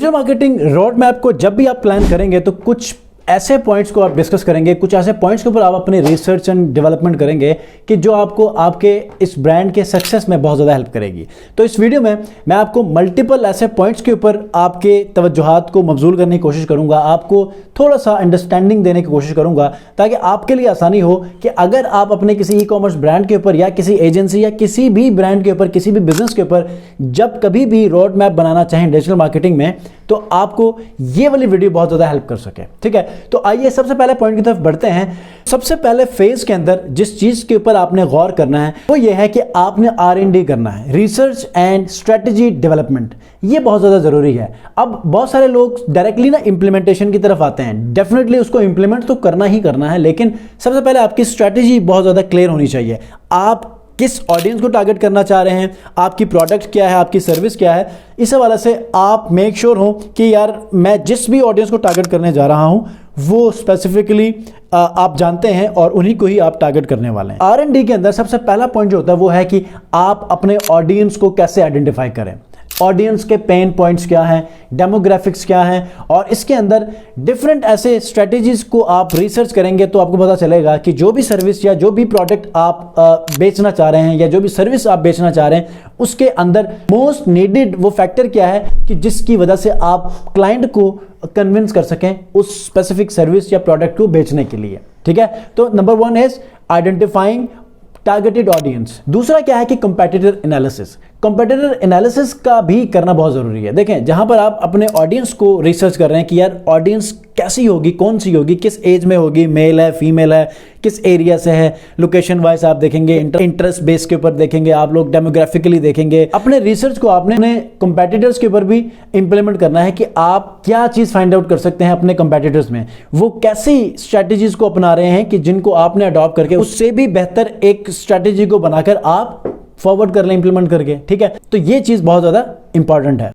Digital marketing road map को जब भी आप प्लान करेंगे तो कुछ ऐसे पॉइंट्स को आप डिस्कस करेंगे, कुछ ऐसे पॉइंट्स के ऊपर आप अपने रिसर्च एंड डेवलपमेंट करेंगे कि जो आपको आपके इस ब्रांड के सक्सेस में बहुत ज़्यादा हेल्प करेगी। तो इस वीडियो में मैं आपको मल्टीपल ऐसे पॉइंट्स के ऊपर आपके तवज्जुहात को मबजूल करने की कोशिश करूंगा, आपको थोड़ा सा अंडरस्टैंडिंग देने की कोशिश करूंगा ताकि आपके लिए आसानी हो कि अगर आप अपने किसी ई कॉमर्स ब्रांड के ऊपर या किसी एजेंसी या किसी भी ब्रांड के ऊपर, किसी भी बिजनेस के ऊपर जब कभी भी रोड मैप बनाना चाहें डिजिटल मार्केटिंग में, तो आपको ये वाली वीडियो बहुत ज़्यादा हेल्प कर सके। ठीक है, तो आइए सबसे पहले पॉइंट की तरफ बढ़ते हैं। सबसे पहले फेज के अंदर जिस चीज के ऊपर आपने गौर करना है वो ये है कि आपने R&D करना है, रिसर्च एंड स्ट्रेटजी डेवलपमेंट। ये बहुत ज्यादा जरूरी है। अब बहुत सारे लोग डायरेक्टली ना इंप्लीमेंटेशन की तरफ आते हैं। डेफिनेटली उसको इंप्लीमेंट तो करना ही करना है, लेकिन सबसे पहले आपकी स्ट्रेटजी बहुत ज्यादा क्लियर होनी चाहिए। आप किस ऑडियंस को टारगेट करना चाह रहे हैं, आपकी प्रोडक्ट क्या है, आपकी सर्विस क्या है, इस हवाले से आप मेक श्योर हो कि यार मैं जिस भी ऑडियंस को टारगेट करने जा रहा हूं वो स्पेसिफिकली आप जानते हैं और उन्हीं को ही आप टारगेट करने वाले हैं। R&D के अंदर सबसे पहला पॉइंट जो होता है वो है कि आप अपने ऑडियंस को कैसे आइडेंटिफाई करें, ऑडियंस के पेन पॉइंट्स क्या हैं, डेमोग्राफिक्स क्या हैं, और इसके अंदर डिफरेंट ऐसे स्ट्रेटजीज को आप रिसर्च करेंगे तो आपको पता चलेगा कि जो भी सर्विस या जो भी प्रोडक्ट आप बेचना चाह रहे हैं या जो भी सर्विस आप बेचना चाह रहे हैं उसके अंदर मोस्ट नीडेड वो फैक्टर क्या है कि जिसकी वजह से आप क्लाइंट को कन्विंस कर सकें उस स्पेसिफिक सर्विस या प्रोडक्ट को बेचने के लिए। ठीक है, तो number 1 is identifying targeted audience. दूसरा क्या है कि कंपेटिटर एनालिसिस। कंपेटिटर एनालिसिस का भी करना बहुत जरूरी है। देखें, जहां पर आप अपने ऑडियंस को रिसर्च कर रहे हैं कि यार ऑडियंस कैसी होगी, कौन सी होगी, किस एज में होगी, मेल है, फीमेल है, किस एरिया से है, लोकेशन वाइज आप देखेंगे, इंटरेस्ट बेस के ऊपर देखेंगे, आप लोग डेमोग्राफिकली देखेंगे। अपने रिसर्च को आपने अपने कंपेटिटर्स के ऊपर भी इंप्लीमेंट करना है कि आप क्या चीज फाइंड आउट कर सकते हैं अपने कंपेटिटर्स में, वो कैसी स्ट्रैटेजीज को अपना रहे हैं कि जिनको आपने अडॉप्ट करके उससे भी बेहतर एक स्ट्रैटेजी को बनाकर आप फॉरवर्ड कर लें इंप्लीमेंट करके। ठीक है, तो ये चीज बहुत ज्यादा इंपॉर्टेंट है।